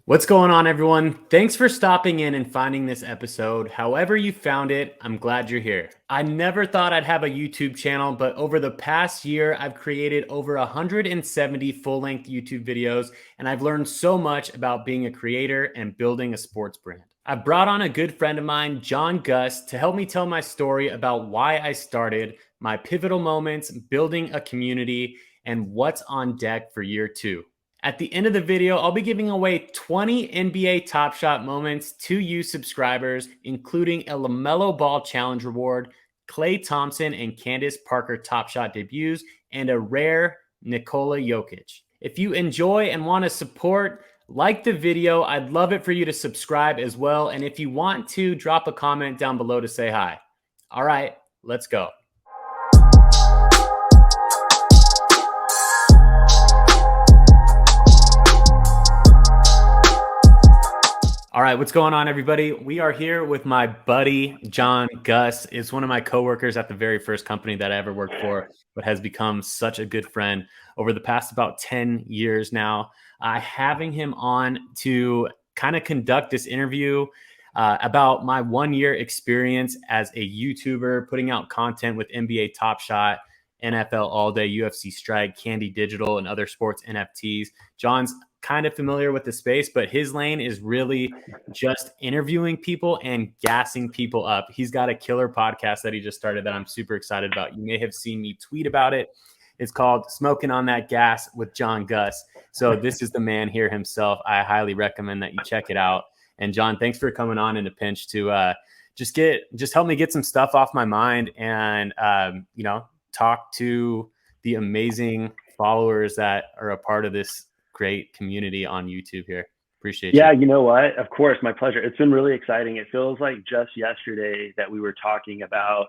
What's going on, everyone? Thanks for stopping in and finding this episode. However you found it, I'm glad you're here. I never thought I'd have a YouTube channel, but over the past year, I've created over 170 full-length YouTube videos, and I've learned so much about being a creator and building a sports brand. I've brought on a good friend of mine, John Gus, to help me tell my story about why I started, my pivotal moments, building a community, and what's on deck for year two. At the end of the video, I'll be giving away 20 NBA Top Shot moments to you subscribers, including a LaMelo Ball Challenge reward, Klay Thompson and Candace Parker Top Shot debuts, and a rare Nikola Jokic. If you enjoy and want to support, like the video. I'd love it for you to subscribe as well. And if you want to, drop a comment down below to say hi. All right, let's go. All right, what's going on, everybody? We are here with my buddy, John Gus. Is one of my coworkers at the very first company that I ever worked for, but has become such a good friend over the past about 10 years now. Having him on to kind of conduct this interview about my 1 year experience as a YouTuber, putting out content with NBA Top Shot, NFL All Day, UFC Strike, Candy Digital, and other sports NFTs. John's kind of familiar with the space, but his lane is really just interviewing people and gassing people up. He's got a killer podcast that he just started that I'm super excited about. You may have seen me tweet about it. It's called Smoking on That Gas with John Gus. So this is the man here himself. I highly recommend that you check it out. And John, thanks for coming on in a pinch to just help me get some stuff off my mind and talk to the amazing followers that are a part of this great community on YouTube here. Appreciate you. You know what? Of course, my pleasure. It's been really exciting. It feels like just yesterday that we were talking about,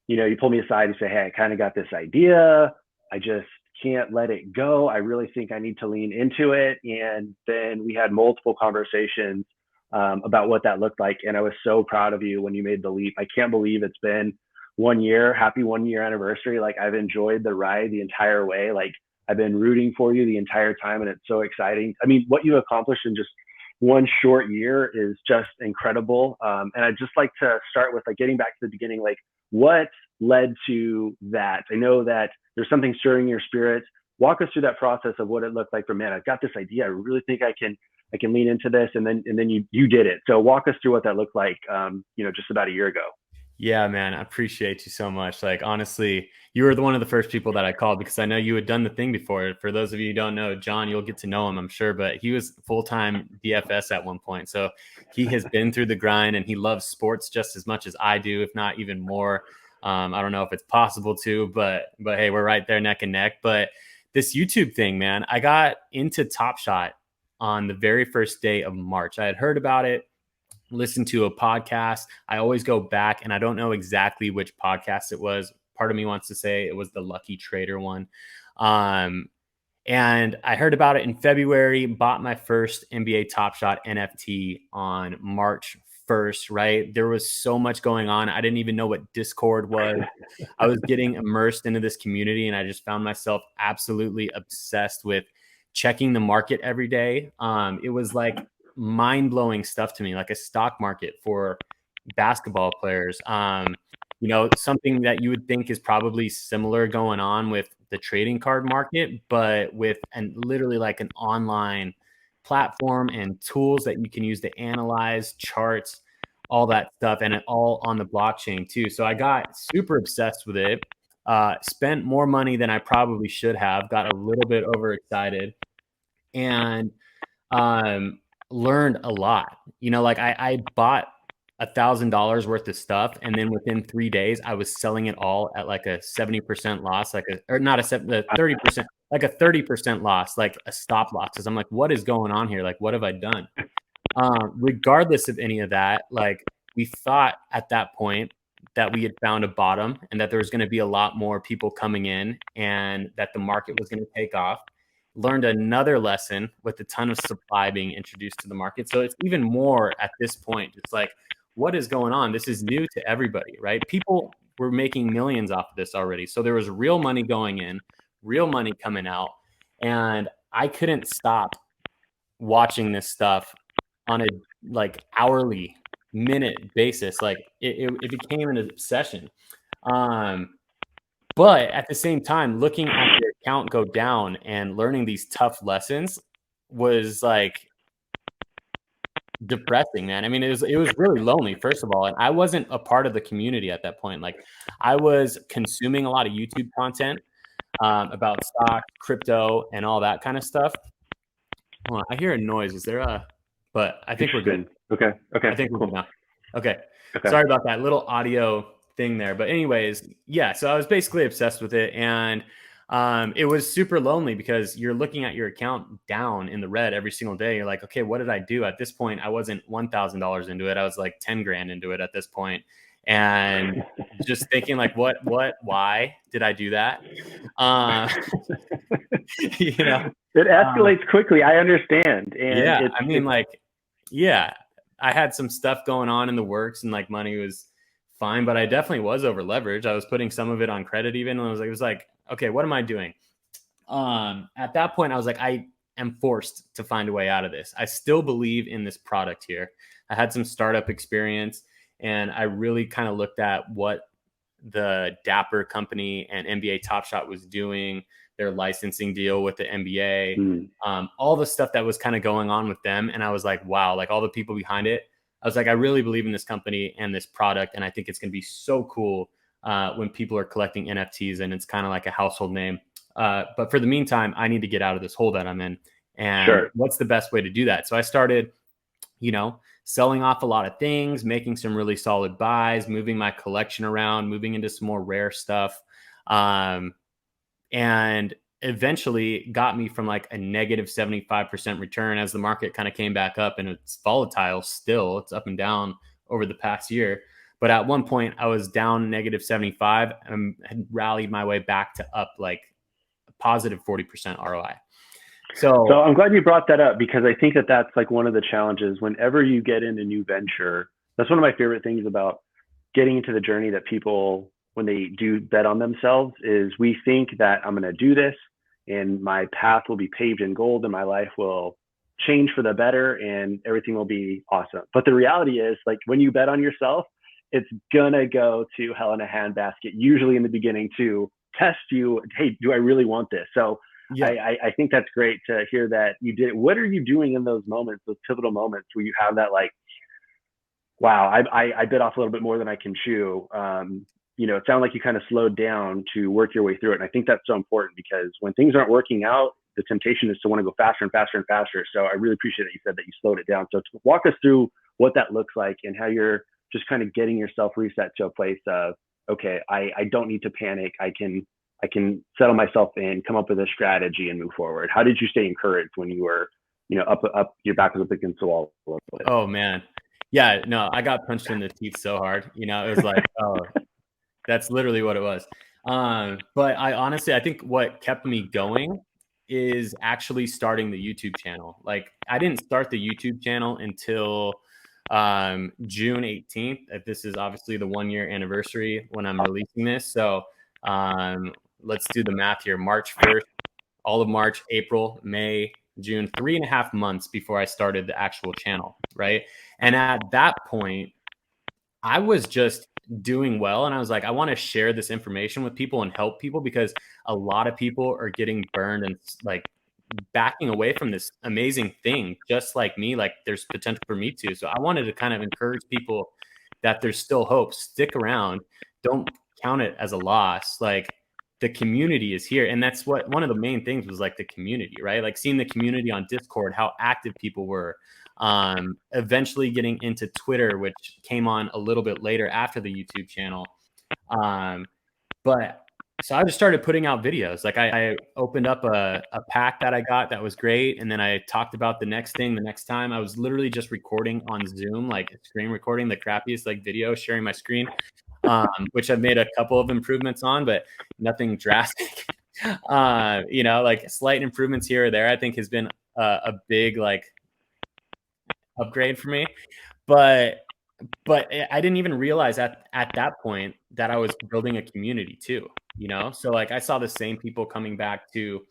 you pulled me aside and say, hey, I kind of got this idea. I just can't let it go. I really think I need to lean into it. And then we had multiple conversations about what that looked like. And I was so proud of you when you made the leap. I can't believe it's been 1 year. Happy 1 year anniversary. Like, I've enjoyed the ride the entire way. Like, I've been rooting for you the entire time, and it's so exciting. I mean, what you accomplished in just 1 short year is just incredible. And I'd just like to start with getting back to the beginning, what led to that? I know that there's something stirring your spirit. Walk us through that process of what it looked like for, man, I've got this idea. I really think I can lean into this. And then you did it. So walk us through what that looked like, just about a year ago. Yeah, man, I appreciate you so much. Honestly, you were one of the first people that I called because I know you had done the thing before. For those of you who don't know, John, you'll get to know him, I'm sure, but he was full-time DFS at one point. So he has been through the grind and he loves sports just as much as I do, if not even more. I don't know if it's possible to, but hey, we're right there neck and neck. But this YouTube thing, man, I got into Top Shot on the very first day of March. I had heard about it, listen to a podcast. I always go back and I don't know exactly which podcast it was. Part of me wants to say it was the Lucky Trader one. And I heard about it in February, bought my first NBA Top Shot NFT on March 1st, right? There was so much going on. I didn't even know what Discord was. I was getting immersed into this community and I just found myself absolutely obsessed with checking the market every day. It was like mind-blowing stuff to me, like a stock market for basketball players. Something that you would think is probably similar going on with the trading card market, but with literally like an online platform and tools that you can use to analyze charts, all that stuff, and it all on the blockchain too. So I got super obsessed with it, spent more money than I probably should have, got a little bit overexcited, and learned a lot. I bought $1,000 worth of stuff, and then within 3 days, I was selling it all at like a 70% loss, not a 30%, like a 30% loss, like a stop loss. Because I'm like, what is going on here? Like, what have I done? Regardless of any of that, we thought at that point that we had found a bottom and that there was going to be a lot more people coming in and that the market was going to take off. Learned another lesson with a ton of supply being introduced to the market. So it's even more at this point. It's like, what is going on? This is new to everybody, right? People were making millions off of this already. So there was real money going in, real money coming out. And I couldn't stop watching this stuff on a like hourly minute basis. Like it became an obsession. But at the same time, looking at your account go down and learning these tough lessons was like depressing, man. I mean, it was really lonely, first of all, and I wasn't a part of the community at that point. Like, I was consuming a lot of YouTube content about stock, crypto, and all that kind of stuff. Hold on, I hear a noise. Is there a? But I think we're good. Okay. I think we're Cool. good now. Okay. Okay. Sorry about that little audio thing there. But anyways, yeah. So I was basically obsessed with it, and it was super lonely because you're looking at your account down in the red every single day. You're like, okay, what did I do? At this point, I wasn't $1,000 into it. I was like 10 grand into it at this point, and just thinking like, what, why did I do that? You know, it escalates quickly. I understand. And yeah, I mean, like, yeah, I had some stuff going on in the works, and like money was fine, but I definitely was over leveraged. I was putting some of it on credit even, and it was like, okay, what am I doing? At that point, I was like, I am forced to find a way out of this. I still believe in this product here. I had some startup experience, and I really kind of looked at what the Dapper company and NBA Top Shot was doing, their licensing deal with the NBA, all the stuff that was kind of going on with them. And I was like, wow, like all the people behind it. I was like, I really believe in this company and this product. And I think it's going to be so cool when people are collecting NFTs and it's kind of like a household name. But for the meantime, I need to get out of this hole that I'm in. And what's the best way to do that? So I started, selling off a lot of things, making some really solid buys, moving my collection around, moving into some more rare stuff. And eventually got me from like a negative 75% return as the market kind of came back up, and it's volatile still. It's up and down over the past year. But at one point I was down negative 75 and had rallied my way back to up like a positive 40% ROI. So I'm glad you brought that up, because I think that that's like one of the challenges whenever you get in a new venture. That's one of my favorite things about getting into the journey that people, when they do bet on themselves, is we think that I'm going to do this and my path will be paved in gold and my life will change for the better and everything will be awesome. But the reality is, like, when you bet on yourself, it's gonna go to hell in a handbasket, usually in the beginning, to test you. Hey, do I really want this? So yeah. I think that's great to hear that you did it. What are you doing in those moments, those pivotal moments where you have that, like, wow, I bit off a little bit more than I can chew? It sounded like you kind of slowed down to work your way through it. And I think that's so important, because when things aren't working out, the temptation is to want to go faster and faster and faster. So I really appreciate that you said that you slowed it down. So walk us through what that looks like and how you're just kind of getting yourself reset to a place of, okay, I don't need to panic. I can settle myself in, come up with a strategy and move forward. How did you stay encouraged when you were, up your back was up against the wall? Oh man. Yeah, no, I got punched in the teeth so hard. It was like, oh, that's literally what it was. But I think what kept me going is actually starting the YouTube channel. Like, I didn't start the YouTube channel until June 18th. This is obviously the 1-year anniversary when I'm releasing this. So let's do the math here. March 1st, all of March, April, May, June, 3.5 months before I started the actual channel, right? And at that point, I was just doing well. And I was like, I want to share this information with people and help people, because a lot of people are getting burned and like backing away from this amazing thing, just like me. Like, there's potential for me too. So I wanted to kind of encourage people that there's still hope. Stick around. Don't count it as a loss. Like, the community is here. And that's what one of the main things was, like, the community, right? Like, seeing the community on Discord, how active people were. Eventually getting into Twitter, which came on a little bit later after the YouTube channel. But so I just started putting out videos. Like, I opened up a pack that I got that was great. And then I talked about the next thing the next time. I was literally just recording on Zoom, like screen recording, the crappiest like video, sharing my screen, which I've made a couple of improvements on, but nothing drastic. Like slight improvements here or there, I think has been a big like upgrade for me. But I didn't even realize at that point that I was building a community too, So like, I saw the same people coming back to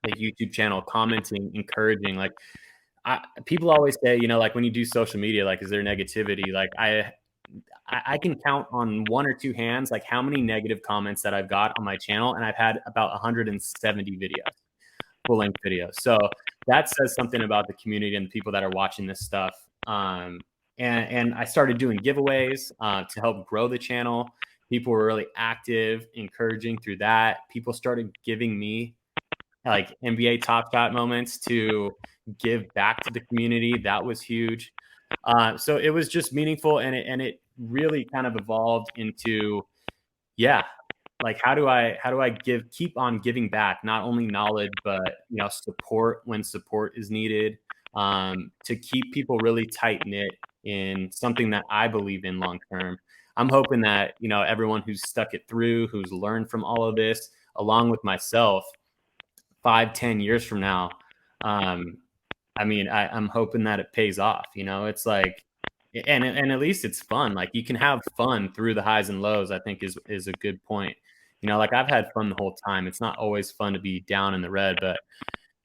the YouTube channel, commenting, encouraging. Like, people always say, you know, like when you do social media, like, is there negativity? Like I can count on one or two hands, like how many negative comments that I've got on my channel. And I've had about 170 videos, full length videos. So that says something about the community and the people that are watching this stuff. And I started doing giveaways to help grow the channel. People were really active, encouraging through that. People started giving me like NBA Top Shot moments to give back to the community. That was huge. So it was just meaningful, and it really kind of evolved into, yeah, like how do I keep on giving back, not only knowledge, but you know, support when support is needed, to keep people really tight knit in something that I believe in long term. I'm hoping that, you know, everyone who's stuck it through, who's learned from all of this, along with myself, 5-10 years from now, I mean, I'm hoping that it pays off. You know, it's like, and at least it's fun. Like you can have fun through the highs and lows, I think is a good point. You know, like I've had fun the whole time. It's not always fun to be down in the red, but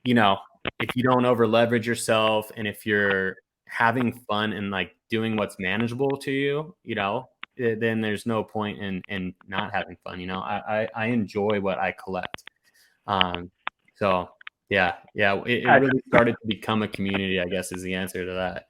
you know, if you don't over leverage yourself, and if you're having fun and like doing what's manageable to you, you know, then there's no point in not having fun. You know, I enjoy what I collect. Um, so yeah, it really started to become a community, I guess, is the answer to that.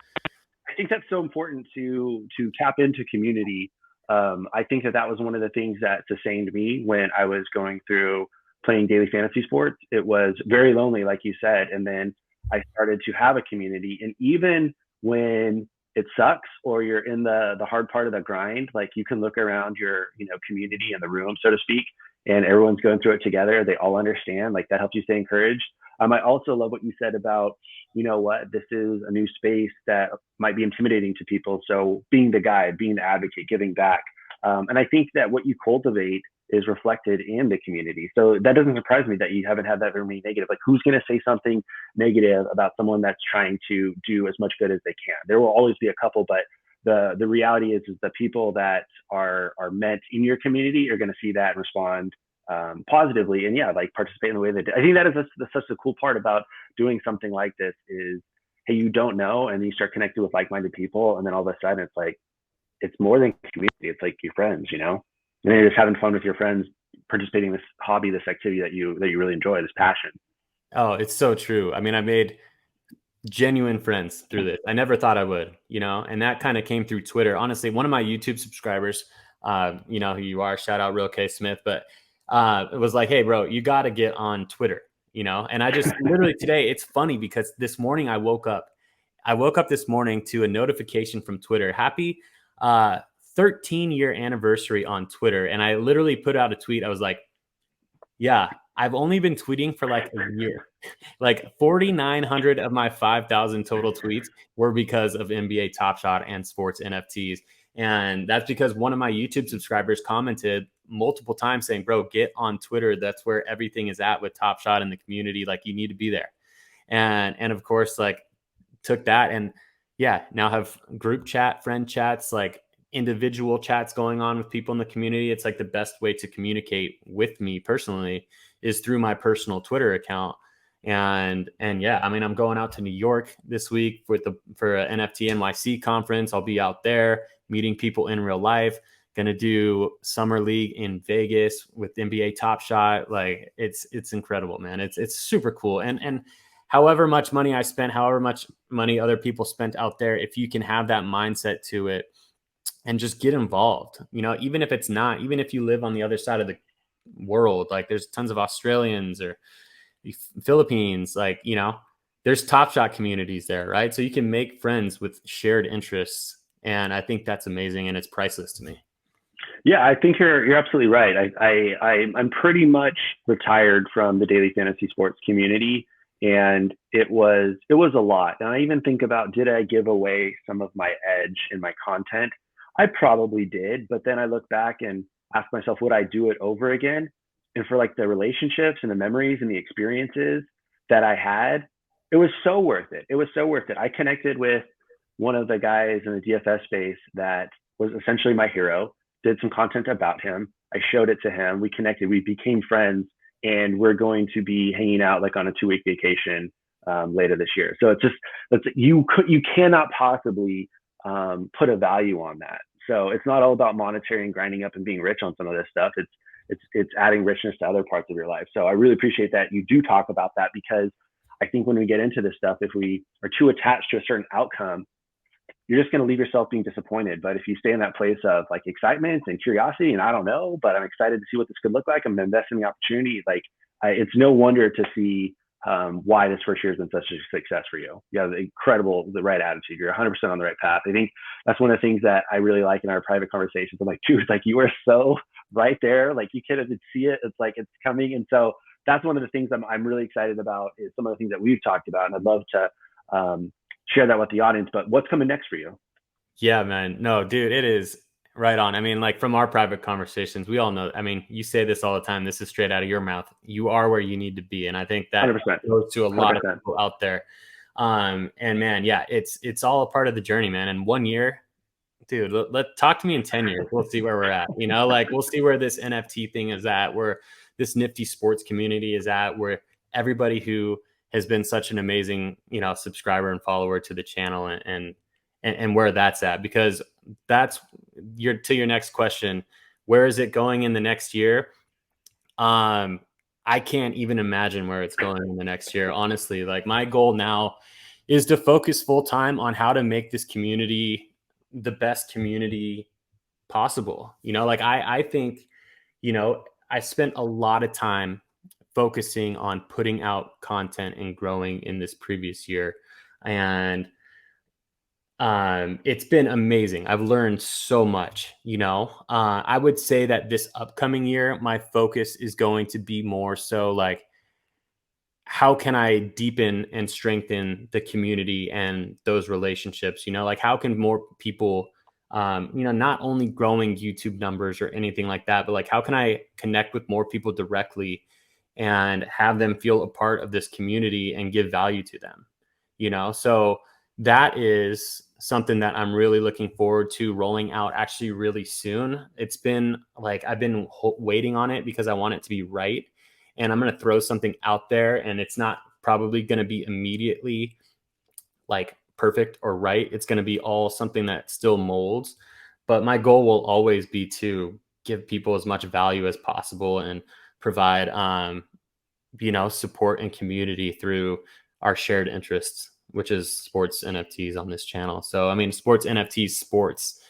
I think that's so important to tap into community. I think that was one of the things that sustained me when I was going through playing daily fantasy sports. It was very lonely, like you said, and then I started to have a community. And even when it sucks or you're in the hard part of the grind, like you can look around your community in the room, so to speak, and everyone's going through it together. They all understand. Like that helps you stay encouraged. I also love what you said about, you know what, this is a new space that might be intimidating to people. So being the guide, being the advocate, giving back. And I think that what you cultivate is reflected in the community. So that doesn't surprise me that you haven't had that very negative. Like who's going to say something negative about someone that's trying to do as much good as they can? There will always be a couple, but the reality is the people that are meant in your community are going to see that and respond positively, and like participate in the way that I think that is such a cool part about doing something like this is, hey, you don't know, and you start connecting with like-minded people, and then all of a sudden it's like it's more than community. It's like your friends, and then you're just having fun with your friends, participating in this hobby, this activity that you really enjoy, this passion. Oh, it's so true. I mean, I made genuine friends through this. I never thought I would, and that kind of came through Twitter. Honestly, one of my YouTube subscribers, you know who you are, shout out Real K Smith, but it was like, hey, bro, you got to get on Twitter, and I just literally today, it's funny because this morning I woke up this morning to a notification from Twitter. Happy 13-year anniversary on Twitter. And I literally put out a tweet. I was like, yeah, I've only been tweeting for like a year. Like 4,900 of my 5,000 total tweets were because of NBA Top Shot and sports NFTs. And that's because one of my YouTube subscribers commented multiple times saying, bro, get on Twitter. That's where everything is at with Top Shot and the community. Like you need to be there. And of course, like took that and now have group chat, friend chats, like individual chats going on with people in the community. It's like the best way to communicate with me personally is through my personal Twitter account. And yeah, I mean, I'm going out to New York this week for an NFT NYC conference. I'll be out there meeting people in real life. Going to do summer league in Vegas with NBA Top Shot. Like it's incredible, man. It's super cool. And however much money I spent, however much money other people spent out there, if you can have that mindset to it and just get involved, even if you live on the other side of the world, like there's tons of Australians or Philippines, like, there's Top Shot communities there, right? So you can make friends with shared interests. And I think that's amazing. And it's priceless to me. Yeah, I think you're absolutely right. I'm pretty much retired from the daily fantasy sports community, and it was a lot. And I even think about, did I give away some of my edge in my content? I probably did, but then I look back and ask myself, would I do it over again? And for like the relationships and the memories and the experiences that I had, it was so worth it. It was so worth it. I connected with one of the guys in the DFS space that was essentially my hero, did some content about him. I showed it to him. We connected. We became friends, and we're going to be hanging out like on a 2-week vacation later this year. So you cannot possibly put a value on that. So it's not all about monetary and grinding up and being rich on some of this stuff. It's adding richness to other parts of your life. So I really appreciate that you do talk about that, because I think when we get into this stuff, if we are too attached to a certain outcome, you're just going to leave yourself being disappointed. But if you stay in that place of like excitement and curiosity, and I don't know, but I'm excited to see what this could look like, I'm investing in the opportunity. Like it's no wonder to see why this first year has been such a success for you. You have the right attitude. You're 100% on the right path. I think that's one of the things that I really like in our private conversations. I'm like, dude, it's like you are so right there. Like you can't even see it. It's like it's coming. And so that's one of the things I'm really excited about, is some of the things that we've talked about. And I'd love to share that with the audience. But what's coming next for you? Yeah, man. No, dude, it is right on. I mean, like from our private conversations, we all know, I mean, you say this all the time. This is straight out of your mouth. You are where you need to be. And I think that 100%. goes to a lot 100%. of people out there. And man, yeah, it's all a part of the journey, man. And 1 year, dude, let talk to me in 10 years. We'll see where we're at. You know, like we'll see where this NFT thing is at, where this nifty sports community is at, where everybody who has been such an amazing, subscriber and follower to the channel and where that's at, because that's to your next question, where is it going in the next year? I can't even imagine where it's going in the next year. Honestly, like my goal now is to focus full time on how to make this community the best community possible. Like I think, I spent a lot of time focusing on putting out content and growing in this previous year. And it's been amazing. I've learned so much, I would say that this upcoming year, my focus is going to be more so like, how can I deepen and strengthen the community and those relationships? Like how can more people, not only growing YouTube numbers or anything like that, but like how can I connect with more people directly and have them feel a part of this community and give value to them? So that is something that I'm really looking forward to rolling out actually really soon. It's been like, I've been waiting on it because I want it to be right. And I'm going to throw something out there, and it's not probably going to be immediately like perfect or right. It's going to be all something that still molds. But my goal will always be to give people as much value as possible and provide, support and community through our shared interests, which is sports NFTs on this channel. So, I mean, sports NFTs, sports,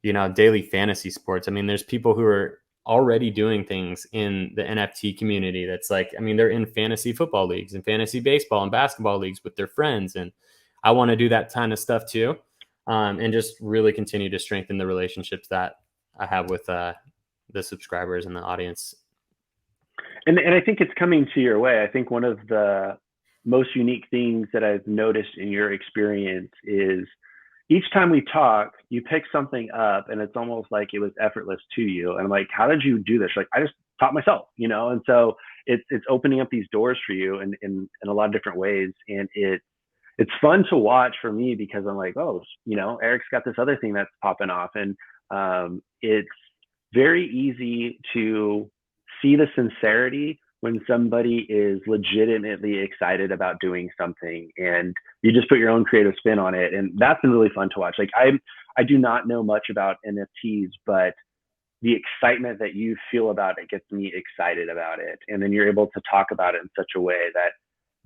daily fantasy sports. I mean, there's people who are already doing things in the NFT community that's like, I mean, they're in fantasy football leagues and fantasy baseball and basketball leagues with their friends. And I want to do that kind of stuff too. And just really continue to strengthen the relationships that I have with the subscribers and the audience. And I think it's coming to your way. I think one of the most unique things that I've noticed in your experience is each time we talk, you pick something up and it's almost like it was effortless to you. And I'm like, how did you do this? Like, I just taught myself, And so it's opening up these doors for you in a lot of different ways. And it's fun to watch for me because I'm like, oh, Eric's got this other thing that's popping off. And it's very easy to see the sincerity when somebody is legitimately excited about doing something and you just put your own creative spin on it. And that's been really fun to watch. Like I do not know much about NFTs, but the excitement that you feel about it gets me excited about it. And then you're able to talk about it in such a way that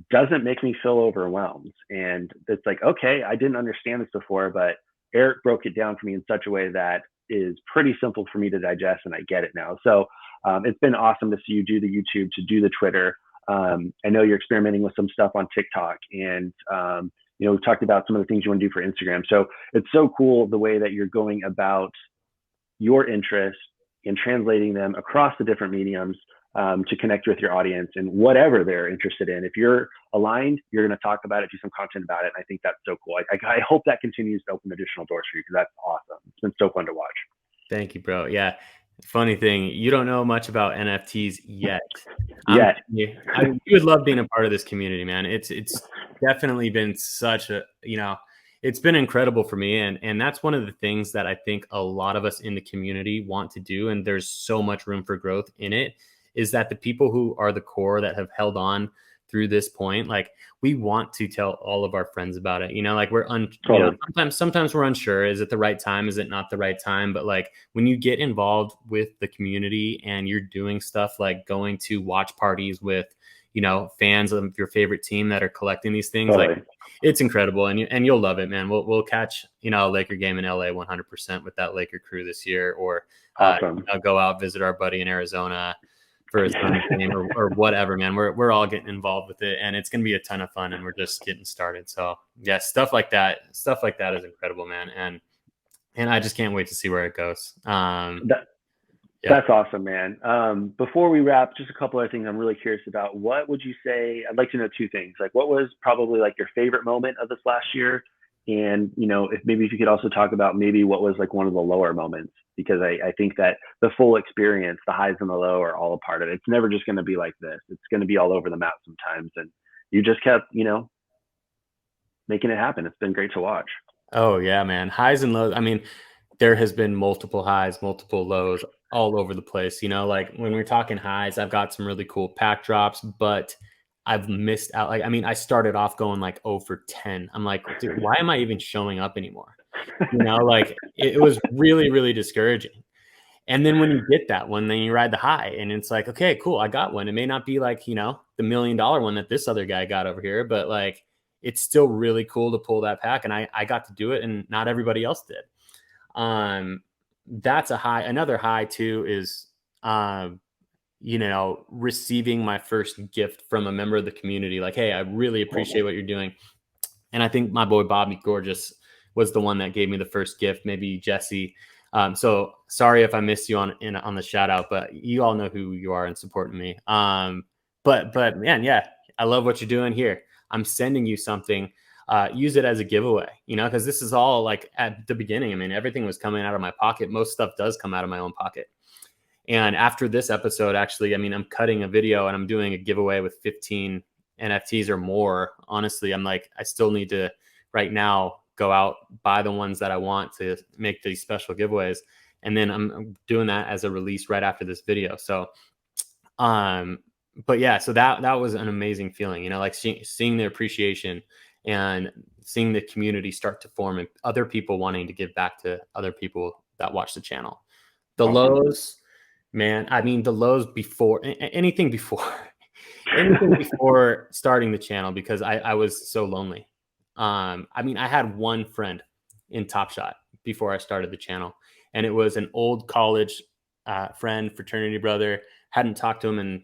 doesn't make me feel overwhelmed. And it's like, okay, I didn't understand this before, but Eric broke it down for me in such a way that is pretty simple for me to digest, and I get it now. So it's been awesome to see you do the YouTube, to do the Twitter. I know you're experimenting with some stuff on TikTok, and we've talked about some of the things you want to do for Instagram. So it's so cool the way that you're going about your interests and translating them across the different mediums to connect with your audience and whatever they're interested in. If you're aligned, you're going to talk about it, do some content about it. And I think that's so cool. I hope that continues to open additional doors for you, because that's awesome. It's been so fun to watch. Thank you, bro. Yeah. Funny thing, you don't know much about NFTs yet. You would love being a part of this community, man. It's definitely been such a, it's been incredible for me. And that's one of the things that I think a lot of us in the community want to do. And there's so much room for growth in it, is that the people who are the core that have held on through this point, like we want to tell all of our friends about it. Like Totally. sometimes we're unsure. Is it the right time? Is it not the right time? But like when you get involved with the community and you're doing stuff like going to watch parties with, fans of your favorite team that are collecting these things, like Totally. it's incredible, and you'll love it, man. We'll catch a Laker game in LA 100% with that Laker crew this year, or Awesome. go out visit our buddy in Arizona for his son's game, or whatever, man. We're all getting involved with it, and it's gonna be a ton of fun, and we're just getting started. So yeah, stuff like that is incredible, man, and I just can't wait to see where it goes. That, Yeah. that's awesome, man. Before we wrap, just a couple other things I'm really curious about. What would you say? I'd like to know two things. Like, what was probably like your favorite moment of this last year? And, if you could also talk about maybe what was like one of the lower moments, because I think that the full experience, the highs and the low are all a part of it. It's never just going to be like this. It's going to be all over the map sometimes. And you just kept, making it happen. It's been great to watch. Oh yeah, man. Highs and lows. I mean, there has been multiple highs, multiple lows all over the place. Like when we're talking highs, I've got some really cool pack drops, but I've missed out. Like, I mean, I started off going like 0 for 10. I'm like, dude, why am I even showing up anymore? Like it was really, really discouraging. And then when you get that one, then you ride the high and it's like, okay, cool. I got one. It may not be like, the $1 million one that this other guy got over here, but like, it's still really cool to pull that pack. And I got to do it and not everybody else did. That's a high. Another high too is, receiving my first gift from a member of the community. Like, hey, I really appreciate what you're doing. And I think my boy Bobby Gorgeous was the one that gave me the first gift. Maybe Jesse. So sorry if I missed you on the shout out, but you all know who you are and supporting me. But man, yeah, I love what you're doing here. I'm sending you something. Use it as a giveaway, because this is all like at the beginning. I mean, everything was coming out of my pocket. Most stuff does come out of my own pocket. And after this episode, actually, I mean, I'm cutting a video and I'm doing a giveaway with 15 NFTs or more. Honestly, I'm like, I still need to right now go out, buy the ones that I want to make these special giveaways. And then I'm doing that as a release right after this video. So, but yeah, so that was an amazing feeling, like seeing the appreciation and seeing the community start to form and other people wanting to give back to other people that watch the channel. The lows, man, I mean, the lows before anything before starting the channel, because I was so lonely. I mean, I had one friend in Top Shot before I started the channel, and it was an old college friend, fraternity brother. Hadn't talked to him in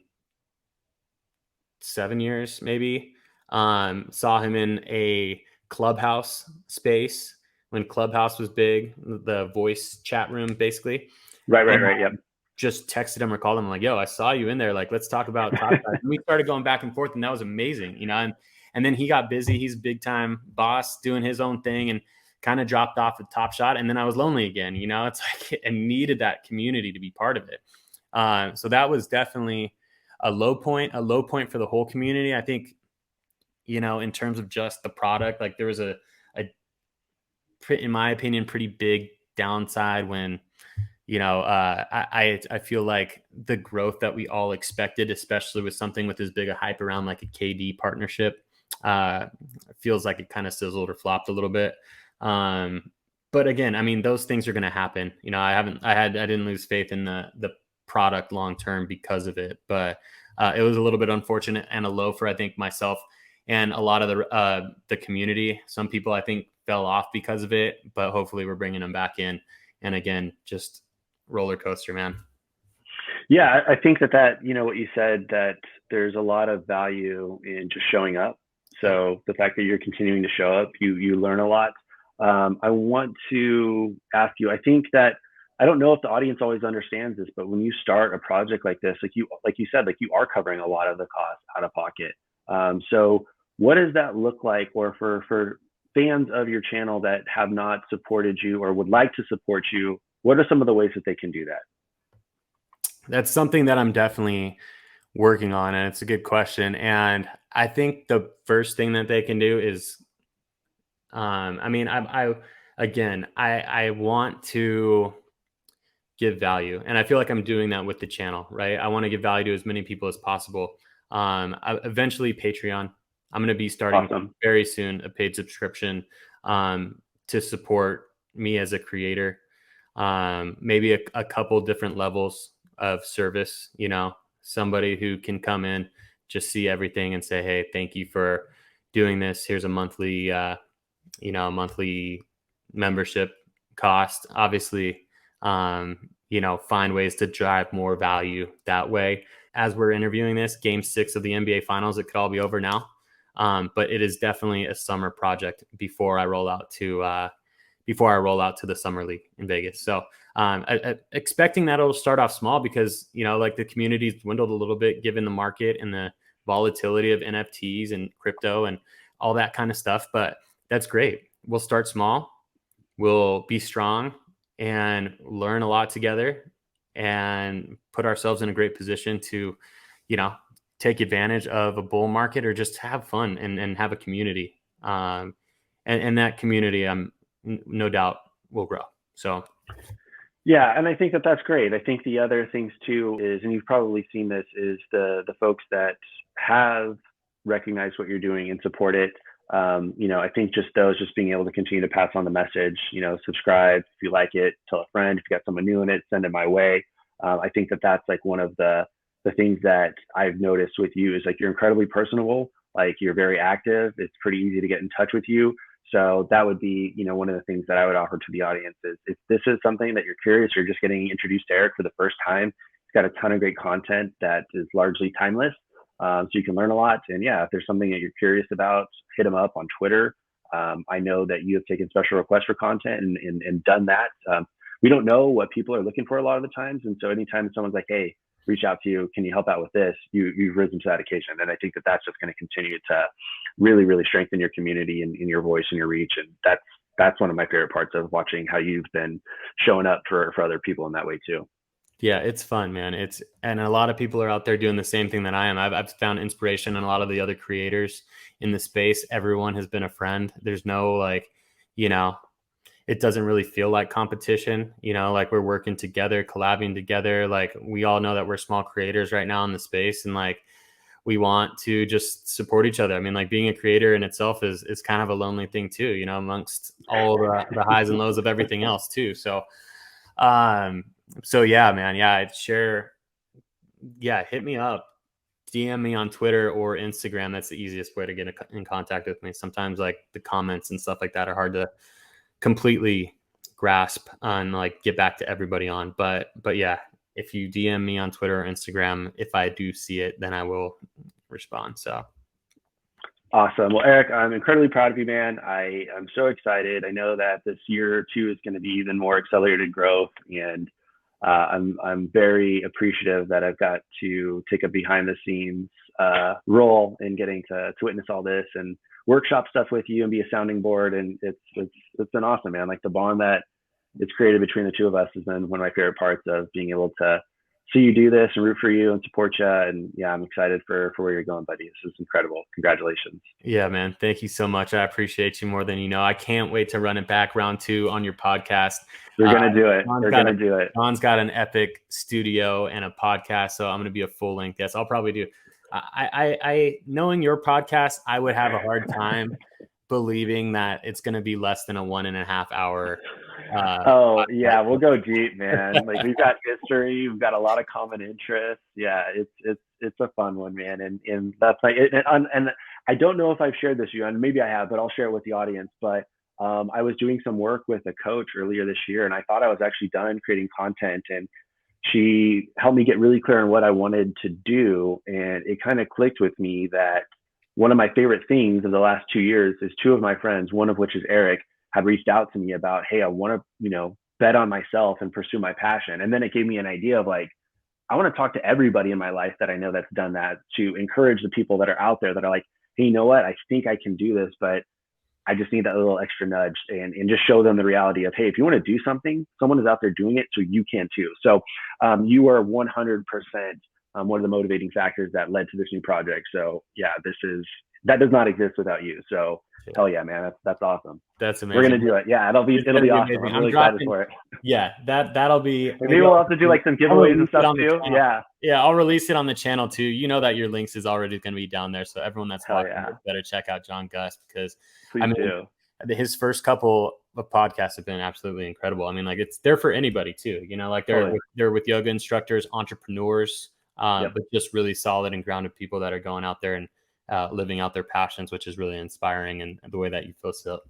7 years, maybe. Saw him in a Clubhouse space when Clubhouse was big, the voice chat room, basically. Right. Yep. Just texted him or called him. I'm like, yo, I saw you in there. Like, let's talk about Top Shot. And we started going back and forth, and that was amazing, and then he got busy. He's a big time boss doing his own thing and kind of dropped off at Top Shot. And then I was lonely again, it's like, I needed that community to be part of it. So that was definitely a low point for the whole community. I think, in terms of just the product, like there was a in my opinion, pretty big downside when, I feel like the growth that we all expected, especially with something with as big a hype around like a KD partnership, feels like it kind of sizzled or flopped a little bit. But again, I mean, those things are going to happen. I didn't lose faith in the product long term because of it, but it was a little bit unfortunate and a low for, I think, myself and a lot of the community. Some people, I think, fell off because of it, but hopefully we're bringing them back in. And again, just roller coaster, man. Yeah, I think that what you said, that there's a lot of value in just showing up. So the fact that you're continuing to show up, you learn a lot. I want to ask you, I think that, I don't know if the audience always understands this, but when you start a project like this, like you said, like you are covering a lot of the cost out of pocket. So what does that look like? Or for fans of your channel that have not supported you or would like to support you, what are some of the ways that they can do that? That's something that I'm definitely working on, and it's a good question. And I think the first thing that they can do is, I mean, I want to give value, and I feel like I'm doing that with the channel, right? I want to give value to as many people as possible. Eventually Patreon. I'm going to be starting Awesome. very soon a paid subscription to support me as a creator. Maybe a couple different levels of service, somebody who can come in, just see everything and say, hey, thank you for doing this. Here's a monthly membership cost. Obviously, find ways to drive more value that way. As we're interviewing this, game 6 of the NBA finals, it could all be over now. But it is definitely a summer project before I roll out to the summer league in Vegas. So expecting that it'll start off small because, like the community's dwindled a little bit given the market and the volatility of NFTs and crypto and all that kind of stuff. But that's great. We'll start small. We'll be strong and learn a lot together and put ourselves in a great position to, take advantage of a bull market or just have fun and have a community. And that community, no doubt will grow. So. Yeah, and I think that that's great. I think the other things too is, and you've probably seen this, is the folks that have recognized what you're doing and support it. I think just being able to continue to pass on the message, subscribe if you like it, tell a friend, if you got someone new in it, send it my way. I think that that's like one of the things that I've noticed with you is like you're incredibly personable, like you're very active. It's pretty easy to get in touch with you. So that would be, one of the things that I would offer to the audience is if this is something that you're curious, you're just getting introduced to Eric for the first time. He's got a ton of great content that is largely timeless. So you can learn a lot. And yeah, if there's something that you're curious about, hit him up on Twitter. I know that you have taken special requests for content and done that. We don't know what people are looking for a lot of the times. And so anytime someone's like, hey, reach out to you, can you help out with this? You've risen to that occasion. And I think that that's just going to continue to really, really strengthen your community and your voice and your reach. And that's one of my favorite parts of watching how you've been showing up for other people in that way too. Yeah, it's fun, man. And a lot of people are out there doing the same thing that I am. I've found inspiration in a lot of the other creators in the space. Everyone has been a friend. There's no it doesn't really feel like competition, like we're working together, collabing together. Like we all know that we're small creators right now in the space and like we want to just support each other. I mean, like being a creator in itself is kind of a lonely thing too, amongst all the highs and lows of everything else too. So, yeah, man. Yeah. Hit me up, DM me on Twitter or Instagram. That's the easiest way to get in contact with me. Sometimes like the comments and stuff like that are hard to completely grasp and like get back to everybody on. But yeah, if you DM me on Twitter or Instagram, if I do see it, then I will respond. So. Awesome. Well, Eric, I'm incredibly proud of you, man. I'm so excited. I know that this year too is going to be even more accelerated growth, and I'm very appreciative that I've got to take a behind the scenes role in getting to witness all this and workshop stuff with you and be a sounding board. And it's been awesome, man. Like the bond that it's created between the two of us has been one of my favorite parts of being able to see you do this and root for you and support you. And yeah, I'm excited for where you're going, buddy. This is incredible. Congratulations. Yeah, man. Thank you so much. I appreciate you more than you know. I can't wait to run it back round 2 on your podcast. We're going to do it. We're going to do it. Don's got an epic studio and a podcast. So I'm going to be a full length guest. I'll probably do, I knowing your podcast, I would have a hard time believing that it's going to be less than a 1.5 hour. Yeah, we'll go deep, man. Like we've got history, we've got a lot of common interests. Yeah, it's a fun one, man. And that's like, and I don't know if I've shared this with you, and maybe I have, but I'll share it with the audience. But I was doing some work with a coach earlier this year, and I thought I was actually done creating content, and she helped me get really clear on what I wanted to do. And it kind of clicked with me that one of my favorite things of the last 2 years is 2 of my friends, one of which is Eric, had reached out to me about, hey, I want to, bet on myself and pursue my passion. And then it gave me an idea of like, I want to talk to everybody in my life that I know that's done that, to encourage the people that are out there that are like, hey, you know what? I think I can do this, but I just need that little extra nudge, and just show them the reality of, hey, if you want to do something, someone is out there doing it, so you can too. So you are 100% one of the motivating factors that led to this new project. So yeah, that does not exist without you. So hell yeah, man. That's awesome. That's amazing. We're going to do it. Yeah. It'll be awesome. Amazing. I'm really excited for it. Yeah. That'll be, maybe we'll have to do like some giveaways and stuff too. Yeah. Yeah. I'll release it on the channel too. You know that your links is already going to be down there. So everyone that's watching better check out John Gus, because his first couple of podcasts have been absolutely incredible. I mean, like, it's there for anybody too, you know, like they're with yoga instructors, entrepreneurs, but just really solid and grounded people that are going out there and living out their passions, which is really inspiring. And the way that you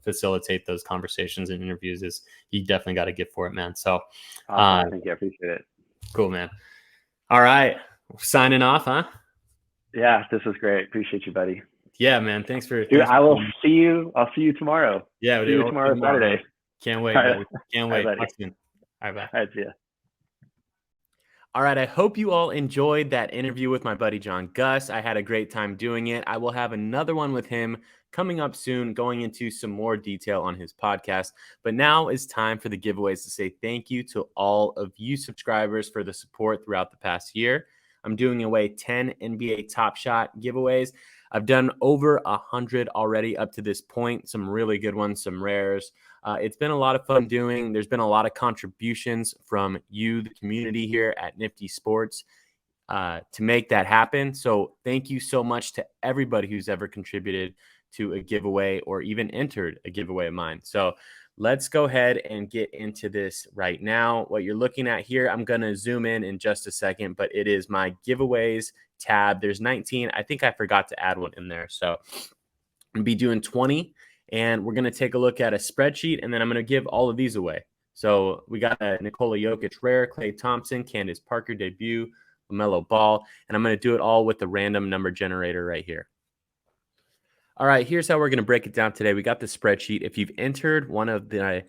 facilitate those conversations and interviews is, you definitely got a gift for it, man. So thank you. I appreciate it. Cool, man. All right. Signing off, huh? Yeah, this was great. Appreciate you, buddy. Yeah, man. Thanks for. I will see you. I'll see you tomorrow. Yeah, see you tomorrow, Saturday. Can't wait. Right. Can't wait. All right, all right, bye. All right, see ya. All right, I hope you all enjoyed that interview with my buddy John Gus. I had a great time doing it. I will have another one with him coming up soon, going into some more detail on his podcast. But now is time for the giveaways, to say thank you to all of you subscribers for the support throughout the past year. I'm doing away 10 NBA Top Shot giveaways. I've done over 100 already up to this point, some really good ones, some rares. It's been a lot of fun doing. There's been a lot of contributions from you, the community here at Nifty Sports, to make that happen. So thank you so much to everybody who's ever contributed to a giveaway or even entered a giveaway of mine. So let's go ahead and get into this right now. What you're looking at here, I'm going to zoom in just a second, but it is my giveaways tab. There's 19. I think I forgot to add one in there. So I'm going to be doing 20. And we're going to take a look at a spreadsheet, and then I'm going to give all of these away. So we got a Nikola Jokic rare, Klay Thompson, Candace Parker debut, LaMelo Ball, and I'm going to do it all with the random number generator right here. All right, here's how we're going to break it down today. We got the spreadsheet. If you've entered one of the...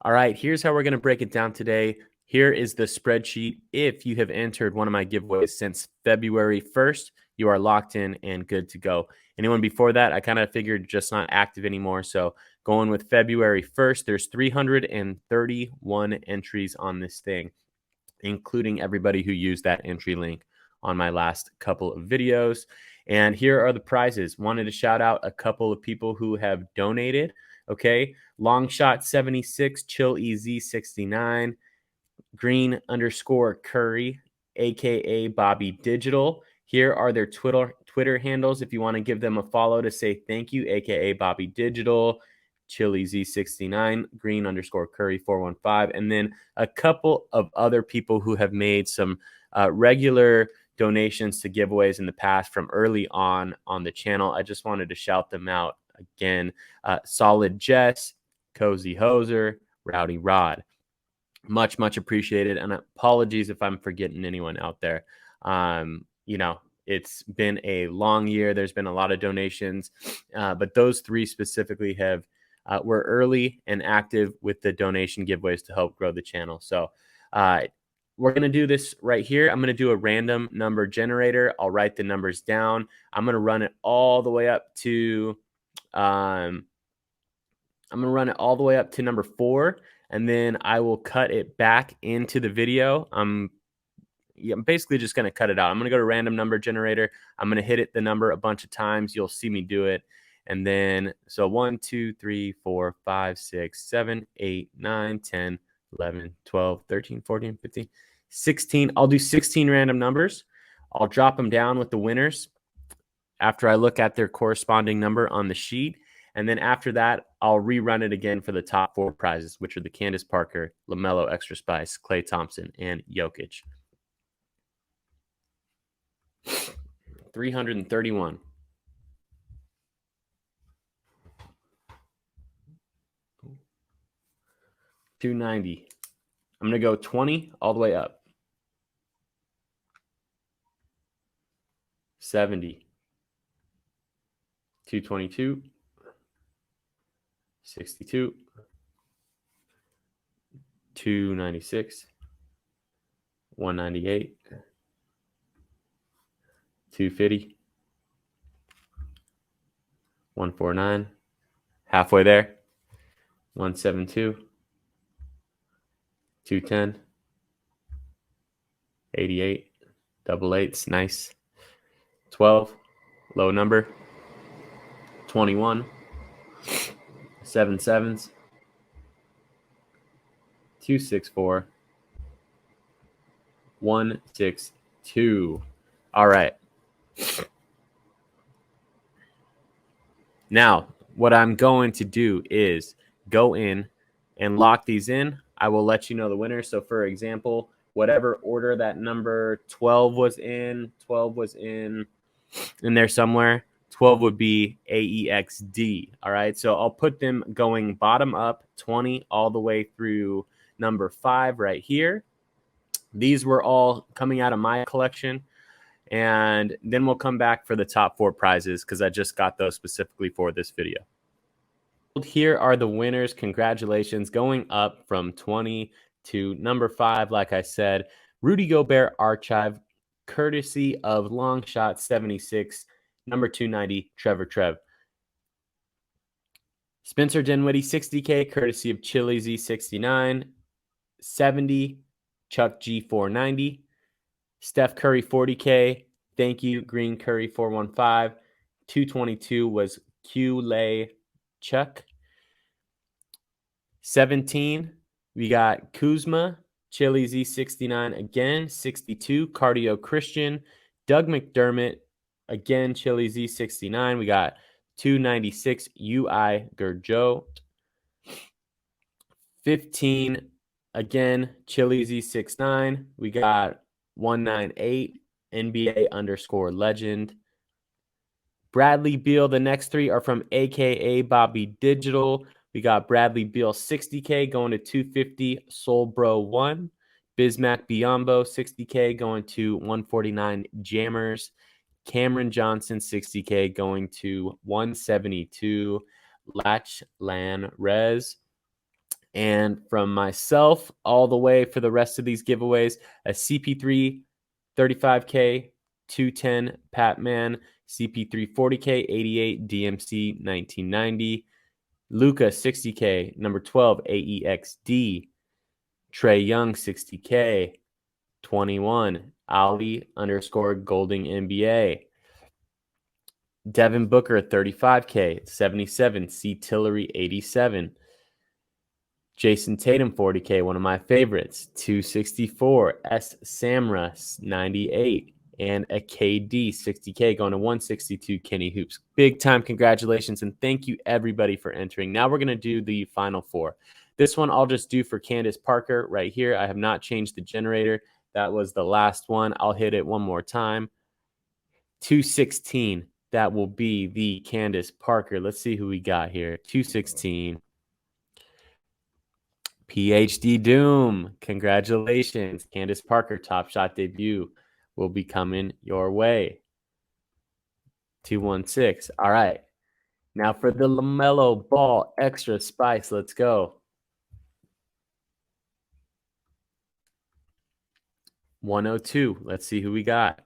All right, here's how we're going to break it down today. Here is the spreadsheet. If you have entered one of my giveaways since February 1st, you are locked in and good to go. Anyone before that, I kind of figured just not active anymore. So going with February 1st, there's 331 entries on this thing, including everybody who used that entry link on my last couple of videos. And here are the prizes. Wanted to shout out a couple of people who have donated. Okay. Longshot 76, Chill EZ 69, Green_Curry, aka Bobby Digital. Here are their Twitter handles if you want to give them a follow to say thank you, aka Bobby Digital, Chili Z69, Green_Curry 415, and then a couple of other people who have made some regular donations to giveaways in the past from early on the channel. I just wanted to shout them out again. Solid Jess, Cozy Hoser, Rowdy Rod. Much appreciated, and apologies if I'm forgetting anyone out there. You know, it's been a long year. There's been a lot of donations, but those three specifically have were early and active with the donation giveaways to help grow the channel. So we're going to do this right here. I'm going to do a random number generator. I'll write the numbers down. I'm going to run it all the way up to number 4, and then I will cut it back into the video. I'm basically just going to cut it out. I'm going to go to random number generator. I'm going to hit the number a bunch of times. You'll see me do it. And then, so 1, 2, 3, 4, 5, 6, 7, 8, 9, 10, 11, 12, 13, 14, 15, 16. I'll do 16 random numbers. I'll drop them down with the winners after I look at their corresponding number on the sheet. And then after that, I'll rerun it again for the top 4 prizes, which are the Candace Parker, LaMelo Extra Spice, Klay Thompson, and Jokic. 331. $290. I'm going to go 20 all the way up. 70. 222. 62. 296. 198. 250. 149. Halfway there. 172. 210. 88. Double eights. Nice. 12. Low number. 21, 7 sevens, 2 6 4, 1 6 2. All right. Now, what I'm going to do is go in and lock these in. I will let you know the winner. So, for example, whatever order that number 12 was in there somewhere. 12 would be AEXD. All right. So I'll put them going bottom up, 20 all the way through number 5 right here. These were all coming out of my collection. And then we'll come back for the top 4 prizes because I just got those specifically for this video. Here are the winners. Congratulations. Going up from 20 to number 5, like I said, Rudy Gobert Archive, courtesy of Longshot 76, number 290, Trevor Trev. Spencer Dinwiddie, 60K, courtesy of Chili Z69, 70, Chuck G 490. Steph Curry, 40K. Thank you, Green Curry, 415. 222 was Q Lay Chuck. 17, we got Kuzma, Chili Z69 again. 62, Cardio Christian. Doug McDermott, again, Chili Z69. We got 296, UI Gurjo. 15, again, Chili Z69. We got 198, NBA _ legend. Bradley Beal, the next 3 are from AKA Bobby Digital. We got Bradley Beal, 60K, going to 250, Soul Bro 1. Bismack Biombo, 60K, going to 149, Jammers. Cameron Johnson, 60K, going to 172, Latch Lan Rez. And from myself, all the way for the rest of these giveaways, a CP3, 35K, 210, Patman, CP3, 40K, 88, DMC, 1990, Luca, 60K, number 12, AEXD, Trey Young, 60K, 21, Ali _ Golding NBA, Devin Booker, 35K, 77, C Tillery, 87, Jason Tatum, 40K, one of my favorites, 264, S Samra, 98, and a KD, 60K, going to 162, Kenny Hoops. Big time congratulations, and thank you, everybody, for entering. Now we're going to do the final 4. This one I'll just do for Candace Parker right here. I have not changed the generator. That was the last one. I'll hit it one more time. 216, that will be the Candace Parker. Let's see who we got here. 216. PhD Doom, congratulations. Candace Parker, Top Shot debut will be coming your way. 216. All right. Now for the LaMelo Ball Extra Spice. Let's go. 102. Let's see who we got.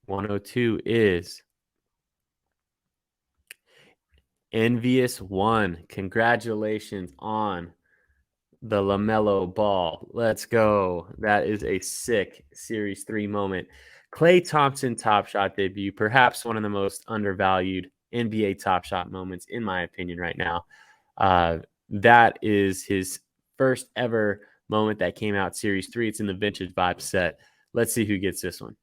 102 is Envious One. Congratulations on the LaMelo Ball. Let's go. That is a sick Series 3 moment. Klay Thompson Top Shot debut, perhaps one of the most undervalued NBA Top Shot moments, in my opinion, right now. That is his first ever moment that came out Series 3. It's in the Vintage Vibe set. Let's see who gets this one.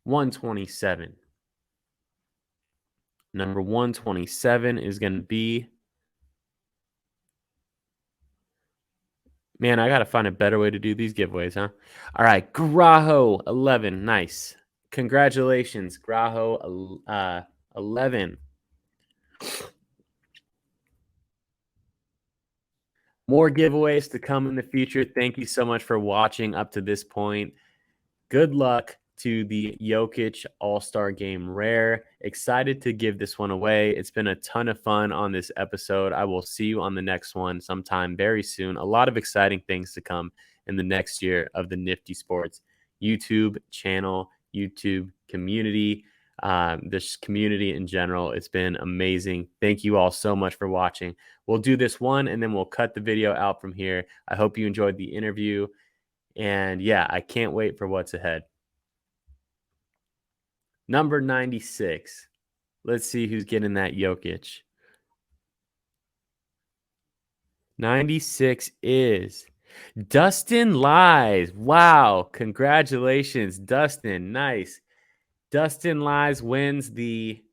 127. Number 127 is going to be... Man, I got to find a better way to do these giveaways, huh? All right, Graho 11. Nice. Congratulations, Graho 11. More giveaways to come in the future. Thank you so much for watching up to this point. Good luck to the Jokic All-Star Game Rare. Excited to give this one away. It's been a ton of fun on this episode. I will see you on the next one sometime very soon. A lot of exciting things to come in the next year of the Nifty Sports YouTube channel, YouTube community, this community in general. It's been amazing. Thank you all so much for watching. We'll do this one and then we'll cut the video out from here. I hope you enjoyed the interview. And yeah, I can't wait for what's ahead. Number 96. Let's see who's getting that Jokic. 96 is Dustin Lies. Wow. Congratulations, Dustin. Nice. Dustin Lies wins the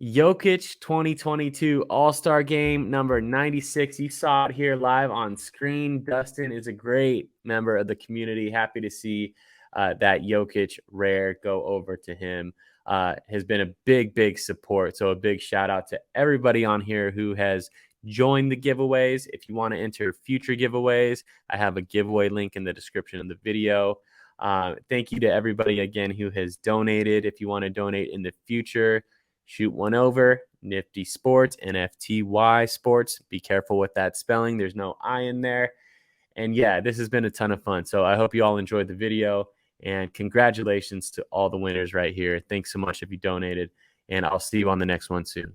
Jokic 2022 All-Star Game number 96. You saw it here live on screen. Dustin is a great member of the community. Happy to see that Jokic rare go over to him. Has been a big support. So a big shout out to everybody on here who has joined the giveaways. If you want to enter future giveaways, I have a giveaway link in the description of the video. Thank you to everybody again who has donated. If you want to donate in the future, shoot one over. Nifty Sports, NFTY Sports. Be careful with that spelling. There's no I in there. And yeah, this has been a ton of fun. So I hope you all enjoyed the video. And congratulations to all the winners right here. Thanks so much if you donated. And I'll see you on the next one soon.